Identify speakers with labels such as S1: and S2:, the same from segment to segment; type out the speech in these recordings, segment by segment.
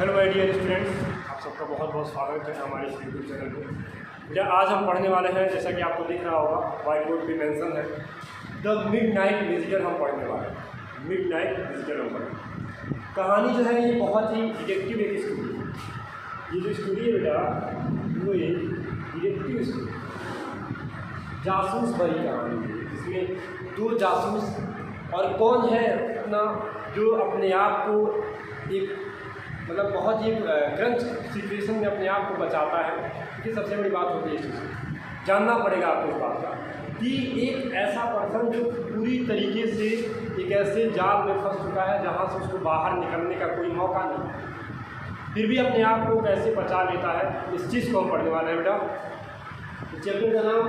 S1: Hello my dear students, आप सबका बहुत बहुत स्वागत है हमारे इस यूट्यूब चैनल पे। बेटा आज हम पढ़ने वाले हैं, जैसा कि आपको दिख रहा होगा व्हाइट बोर्ड पे मेंशन है, द मिडनाइट विजिटर हम पढ़ने वाले हैं। मिडनाइट विजिटर हम पढ़ेंगे। कहानी जो है ये बहुत ही डिटेक्टिव एक स्टोरी है। ये जो स्टोरी है बेटा वो एक डिटेक्टिव स्टोरी, जासूस भरी कहानी है, जिसमें दो जासूस और कौन है अपना जो अपने आप को एक मतलब बहुत ही क्रंच सिचुएशन में अपने आप को बचाता है। क्योंकि सबसे बड़ी बात होती है इस चीज़ जानना पड़ेगा आपको इस बात का कि एक ऐसा पर्सन जो पूरी तरीके से एक ऐसे जाल में फंस चुका है जहाँ से उसको बाहर निकलने का कोई मौका नहीं, फिर भी अपने आप को कैसे बचा लेता है, इस चीज़ को हम पढ़ने वाले हैं बेटा। चैप्टर का नाम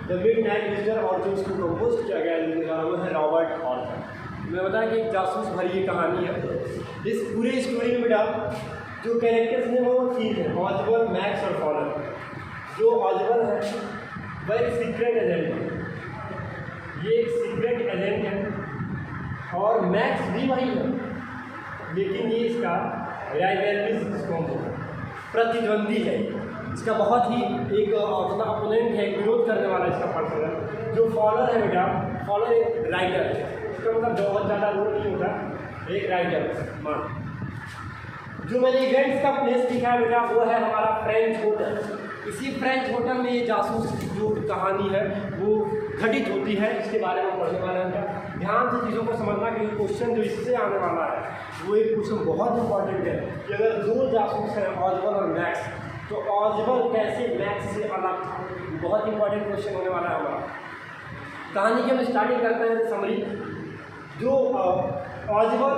S1: द मिडनाइट विजिटर और जो उसको कंपोज किया गया है वो है रॉबर्ट ऑर्थर। मैं बताया कि एक जासूस भरी ये कहानी है। इस पूरे स्टोरी में बेटा जो कैरेक्टर्स हैं वो तीन हैं, ऑजबल, मैक्स और फॉलर। जो ऑजबल है वह एक सीक्रेट एजेंट है, ये एक सीक्रेट एजेंट है, और मैक्स भी वही है, लेकिन ये इसका प्रतिद्वंदी है, इसका बहुत ही एक अपना अपोनेंट है, विरोध करने वाला इसका पर्सन है। जो फॉलर है बेटा, फॉलर एक राइटर है, इसका मतलब बहुत ज़्यादा रोल नहीं होता, एक राइटर मान। जो मैंने इवेंट्स का प्लेस लिखा है बेटा वो है हमारा फ्रेंच होटल। इसी फ्रेंच होटल में ये जासूस जो कहानी है वो घटित होती है, इसके बारे में पढ़ने वाले हैं। ध्यान से चीज़ों को समझना कि क्वेश्चन जो इससे आने वाला है वो एक क्वेश्चन बहुत इंपॉर्टेंट है कि अगर दो जासूस हैं ऑजबल और मैक्स, तो ऑजबल कैसे मैक्स से अलग था, बहुत इंपॉर्टेंट क्वेश्चन होने वाला है हमारा। कहानी की हम स्टार्टिंग करते हैं समरी। जो ऑजबल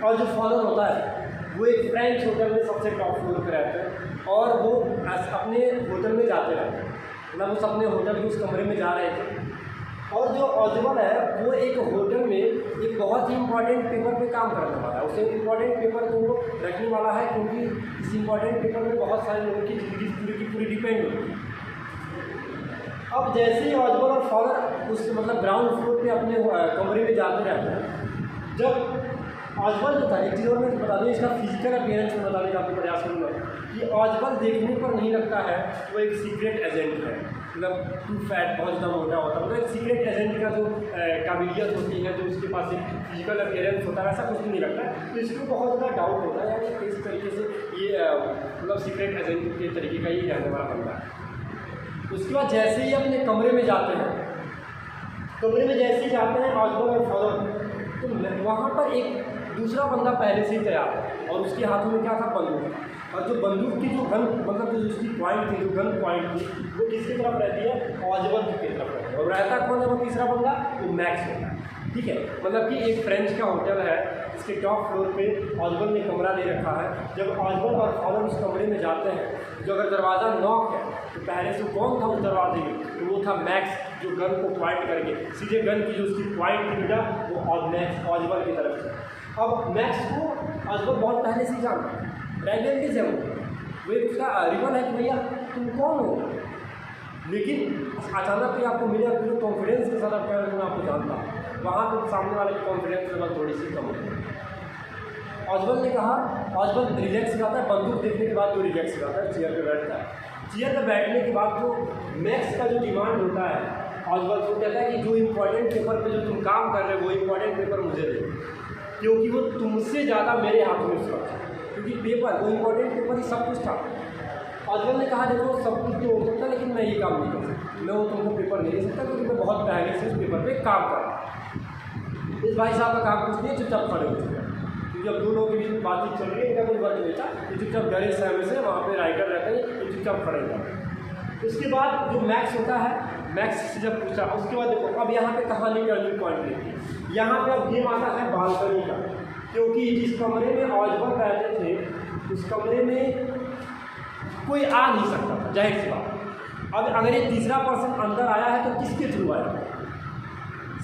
S1: और जो फॉलर होता है वो एक फ्रेंच होटल में सबसे टॉप फ्लोर पर रहते हैं और वो अपने होटल में जाते रहते हैं, मतलब वो अपने होटल के उस कमरे में जा रहे थे। और जो ऑजबल है वो एक होटल में एक बहुत ही इंपॉर्टेंट पेपर पे काम करने वाला है, उसे इंपॉर्टेंट पेपर को वो रखने वाला है, क्योंकि इस इंपॉर्टेंट पेपर में बहुत सारे लोगों की ज़िंदगी पूरी की पूरी डिपेंड होती है। अब जैसे ही ऑजबल और फॉलर उस मतलब ग्राउंड फ्लोर पे अपने कमरे में जाते रहते हैं, जब ऑजबल जो था, एक चीज़ और मैं बता दूँ, इसका फिजिकल अपीयरेंस में बताने का आपको प्रयास करूँगा कि ऑजबल देखने पर नहीं लगता है वो एक सीक्रेट एजेंट है, मतलब टू फैट, बहुत ज़्यादा मोटा होता है, मतलब एक सीक्रेट एजेंट का जो काबिलियत होती है, जो उसके पास एक फिजिकल अपीयरेंस होता है, वैसा कुछ भी नहीं लगता है। तो इसको बहुत ज़्यादा डाउट होता है यार किस तरीके से ये मतलब सीक्रेट एजेंट के तरीके का ही रहने वाला बंदा है। उसके बाद जैसे ही अपने कमरे में जाते हैं, कमरे में जैसे ही जाते हैं ऑजबल और फॉलर, तो वहाँ पर एक दूसरा बंदा पहले से ही तैयार है और उसके हाथों में क्या था, बंदूक। और जो बंदूक की जो गन मतलब जो उसकी पॉइंट थी, जो गन पॉइंट थी, वो किसकी तरफ रहती है, ऑजबल की तरफ रहती है। और रहता कौन है वो तीसरा बंदा, वो मैक्स होता है। ठीक है, मतलब कि एक फ्रेंच का होटल है, इसके टॉप फ्लोर पे ऑजबल ने कमरा ले रखा है। जब ऑजबल और फॉलर उस कमरे में जाते हैं, जो अगर दरवाज़ा नॉक है तो पहले से कौन था उस दरवाजे में, तो वो था मैक्स, जो गन को पॉइंट करके सीधे गन की जो उसकी पॉइंट थी बेटा वो मैक्स ऑजबल की तरफ से। अब मैक्स को ऑजबल बहुत पहले से जानता है, रेगुलरिटीज है वो एक उसका रिवल है कि भैया तुम कौन हो, लेकिन अचानक ही आपको मिले अपने कॉन्फिडेंस के साथ मैं आपको जानता हूँ, वहाँ पर सामने वाले की कॉन्फिडेंस लेवल थोड़ी सी कम होती है। ऑजबल ने कहा, ऑजबल रिलैक्स करता है, बंदूक देखने के बाद जो रिलैक्स करता है, चेयर पे बैठता है। चेयर पे बैठने के बाद जो मैक्स का जो डिमांड होता है, ऑजबल को कहता है कि जो इंपॉर्टेंट पेपर पे जो तुम काम कर रहे हो वो इंपॉर्टेंट पेपर मुझे दे, क्योंकि वो तुमसे ज़्यादा मेरे हाथ में सुरक्षा, क्योंकि पेपर वो इंपॉर्टेंट पेपर ही सब कुछ था। ऑजबल ने कहा देखो सब कुछ तो हो सकता है लेकिन मैं ये काम नहीं कर सकता, मैं वो तुमको पेपर नहीं दे सकता, क्योंकि मैं बहुत पहले से उस पेपर पे काम कर रहा हूँ। इस भाई साहब का काम कुछ नहीं, चुपचाप खड़े हो चुके हैं, क्योंकि अब दो लोगों के बीच बातचीत चल रही है, इनका कोई वर्क नहीं था, ये चुपचाप डरे सहमे से वहाँ पे राइटर रहते हैं, ये चुपचाप खड़े रहते हैं। उसके बाद जो मैक्स होता है, मैक्स से जब पूछा, उसके बाद देखो अब यहाँ पे कहानी टर्निंग पॉइंट लेती है। यहाँ पे अब गेम आता है बालकनी का, क्योंकि जिस कमरे में ऑजबल रहते थे उस कमरे में कोई आ नहीं सकता था, जाहिर सी बात। अब अगर ये तीसरा पर्सन अंदर आया है तो किसके थ्रू आया,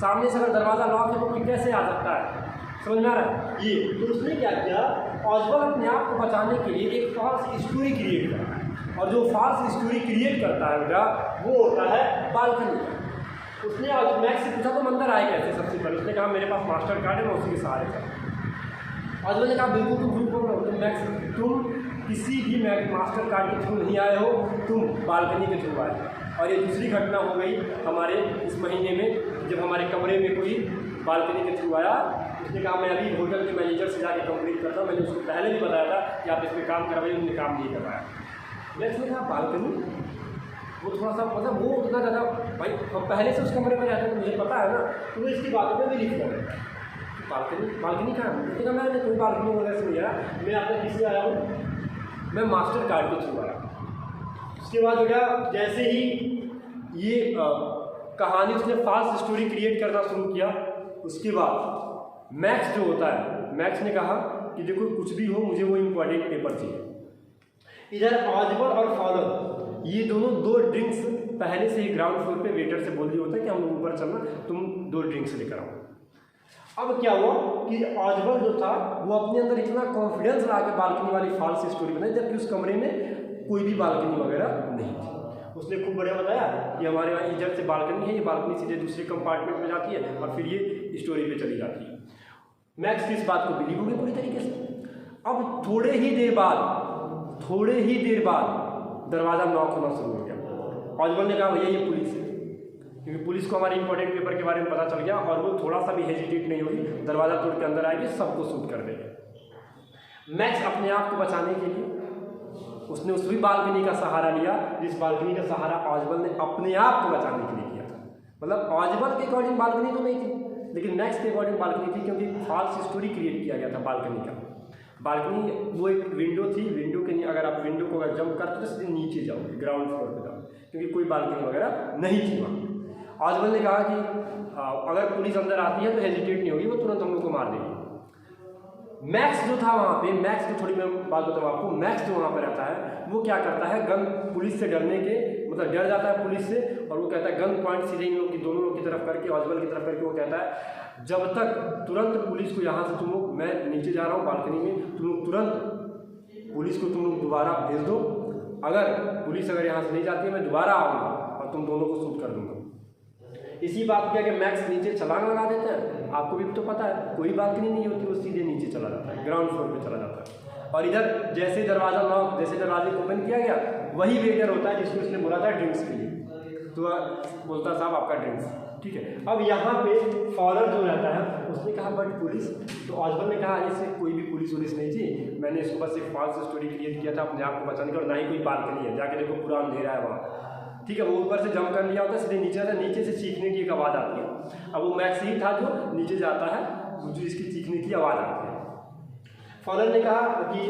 S1: सामने से अगर दरवाज़ा लॉक है तो कोई कैसे आ सकता है, समझ में आ रहा है ये। तो उसने क्या किया, ऑजबल अपने आप को बचाने के लिए एक फॉल्स स्टोरी क्रिएट करता है, और जो फॉल्स स्टोरी क्रिएट करता है बेटा वो होता है बालकनी। उसने आज मैक्स से पूछा तुम अंदर आए कैसे, सबसे पहले उसने कहा मेरे पास मास्टर कार्ड है, मैं उसी के सहारे था। ऑजबल ने कहा बिल्कुल तुम झूठ बोल रहे हो, तुम मैक्स तुम किसी भी मास्टर कार्ड के थ्रू नहीं आए हो, तुम बालकनी के थ्रू आए। और ये दूसरी घटना हो गई हमारे इस महीने में, जब हमारे कमरे में कोई बालकनी के थ्रू आया। उसने कहा मैं अभी होटल के मैनेजर से जाके कंप्लीट करता हूँ, मैंने उसको पहले भी बताया था कि आप इस पर काम करवाइए, उन्होंने काम नहीं करवाया। मैंने कहा बालकनी, वो थोड़ा सा मतलब वो उतना ज़्यादा, भाई हम पहले से उस कमरे में रहते हैं तो मुझे पता है ना, तो वो इसकी बातों में भी लिख रहा बालकनी कहाँ है। मैंने कहा मैं कोई बालकनी वगैरह से नहीं आया, मैं आपने किससे आया हूँ, मैं मास्टर कार्ड के थ्रू आया। उसके बाद बेटा जैसे ही ये कहानी उसने फाल्स स्टोरी क्रिएट करना शुरू किया, उसके बाद मैक्स जो होता है, मैक्स ने कहा कि देखो कुछ भी हो मुझे वो इम्पोर्टेंट पेपर चाहिए। इधर ऑजिबल और फॉलोर ये दोनों 2 ड्रिंक्स पहले से ही ग्राउंड फ्लोर पे वेटर से बोल दिया होता है कि हम लोग ऊपर चलना, तुम 2 ड्रिंक्स लेकर आओ। अब क्या हुआ कि ऑजिबल जो था वो अपने अंदर इतना कॉन्फिडेंस ला के बालकनी वाली फाल्स स्टोरी बनाई, जबकि उस कमरे में कोई भी बालकनी वगैरह नहीं थी। उसने खूब बढ़िया बताया कि हमारे यहाँ इधर से बालकनी है, ये बालकनी सीधे दूसरे कंपार्टमेंट में जाती है और फिर ये स्टोरी पे चली जाती है। मैक्स की इस बात को बिलीव हो गया पूरी तरीके से। अब थोड़े ही देर बाद दरवाज़ा नॉक होना शुरू हो गया। ऑजिबल ने कहा भैया ये पुलिस है, क्योंकि पुलिस को हमारे इंपॉर्टेंट पेपर के बारे में पता चल गया और वो थोड़ा सा भी हेजिटेट नहीं होगी, दरवाज़ा तोड़ के अंदर आएगी, सबको शूट कर देगी। मैक्स अपने आप को बचाने के लिए उसने उस भी बालकनी का सहारा लिया जिस बालकनी का सहारा ऑजिबल ने अपने आप को बचाने के लिए किया था। मतलब ऑजिबल के अकॉर्डिंग बालकनी तो नहीं थी, लेकिन मैक्स के अकॉर्डिंग बालकनी थी, क्योंकि फॉल्स स्टोरी क्रिएट किया गया था बालकनी का। बालकनी वो एक विंडो थी, विंडो के अगर आप विंडो को अगर जंप करते तो सीधे नीचे जाओगे, ग्राउंड फ्लोर पे जाओ, क्योंकि कोई बालकनी वगैरह नहीं थी वहाँ। ऑजिबल ने कहा कि अगर पुलिस अंदर आती है तो हेजिटेट नहीं होगी, वो तुरंत हम लोग को मार देगी। मैक्स जो था वहाँ पे, मैक्स की थोड़ी मैं बात बताऊँ आपको, मैक्स जो वहाँ पे रहता है वो क्या करता है, गन पुलिस से डरने के मतलब डर जाता है पुलिस से, और वो कहता है गन पॉइंट सीधे इन लोग की दोनों लोग की तरफ करके, ऑजिबल की तरफ करके वो कहता है जब तक तुरंत पुलिस को यहाँ से तुम लोग, मैं नीचे जा रहा हूँ बालकनी में, तुम लोग तुरंत पुलिस को तुम लोग दोबारा भेज दो, अगर पुलिस अगर यहाँ से नहीं जाती है मैं दोबारा आऊँगा और तुम दोनों को शूट कर दूँगा। इसी बात क्या कि मैक्स नीचे छलांग लगा देते हैं, आपको भी तो पता है कोई बालकनी नहीं होती, वो सीधे नीचे चला जाता है, ग्राउंड फ्लोर पे चला जाता है। और इधर जैसे दरवाजे को ओपन किया गया, वही वेटर होता है जिसको उसने बोला था ड्रिंक्स के लिए, तो बोलता साहब आपका ड्रिंक्स, ठीक है। अब यहाँ पे फॉलोअर जो रहता है उसने कहा बट पुलिस, तो ऑजिबल ने कहा इससे कोई भी पुलिस नहीं थी, मैंने इसको बस एक फॉल्स स्टोरी क्रिएट किया था अपने आप को बचाने का, और ना ही कोई बालकनी है, जाके देखो पूरा अंधेरा है वहाँ, ठीक है। वो ऊपर से जंप कर लिया होता है, सीधे नीचे आता है, नीचे से चीखने की एक आवाज़ आती है। अब वो मैक्स ही था जो नीचे जाता है, जो इसकी चीखने की आवाज़ आती है। फॉलोअर ने कहा कि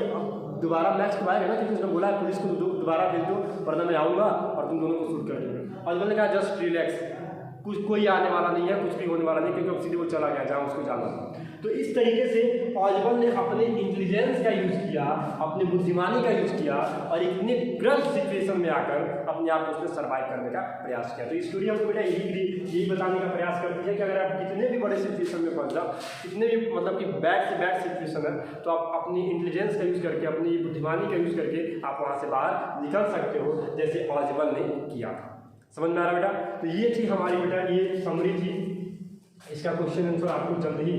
S1: दोबारा मैक्स को आएगा ना, क्योंकि उसने बोला पुलिस को दोबारा भेज दो वरना मैं आऊँगा और तुम दोनों को शूट कर दूँगा। और उन्होंने कहा जस्ट रिलैक्स, कोई आने वाला नहीं है, कुछ भी होने वाला नहीं, क्योंकि अब सीधे वो चला गया जहाँ उसको जाना था। तो इस तरीके से ऑजिबल ने अपने इंटेलिजेंस का यूज़ किया, अपनी बुद्धिमानी का यूज़ किया, और इतने ग्रस्त सिचुएशन में आकर अपने आप को उसने सर्वाइव करने का प्रयास किया। तो स्टोरी हमको बेटा यही बताने का प्रयास करती है कि अगर आप कितने भी बड़े सिचुएशन में फंस जाओ, कितने भी मतलब कि बैड से बैड सिचुएशन है, तो आप अपनी इंटेलिजेंस का यूज़ करके, अपनी बुद्धिमानी का यूज़ करके आप वहाँ से बाहर निकल सकते हो, जैसे ऑजिबल ने किया था। समझ में आ रहा बेटा? तो ये थी हमारी बेटा ये समरी थी, इसका क्वेश्चन आंसर आपको जल्द ही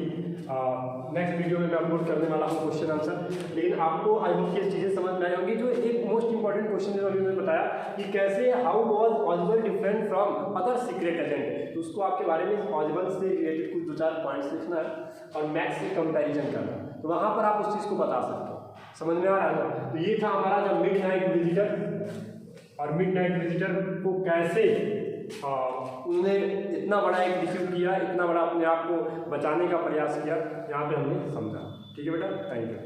S1: नेक्स्ट वीडियो में मैं अपलोड करने वाला हूँ क्वेश्चन आंसर। लेकिन आपको आई होप ये चीज़ें समझ में आई होंगी। जो एक मोस्ट इंपॉर्टेंट क्वेश्चन जो अभी मैंने बताया कि कैसे हाउ वॉज ऑजिबल different from other secret agent, तो उसको आपके बारे में ऑजिबल से रिलेटेड कुछ 2-4 पॉइंट्स लिखना है और मैक्स से कंपेरिजन करना है, तो वहाँ पर आप उस चीज़ को बता सकते हो। समझ में आ रहा है? तो ये था हमारा जो मिडनाइट विजिटर, और मिडनाइट विजिटर को कैसे उन्होंने इतना बड़ा एक डिफीट किया, इतना बड़ा अपने आप को बचाने का प्रयास किया, यहाँ पे हमने समझा। ठीक है बेटा, थैंक यू।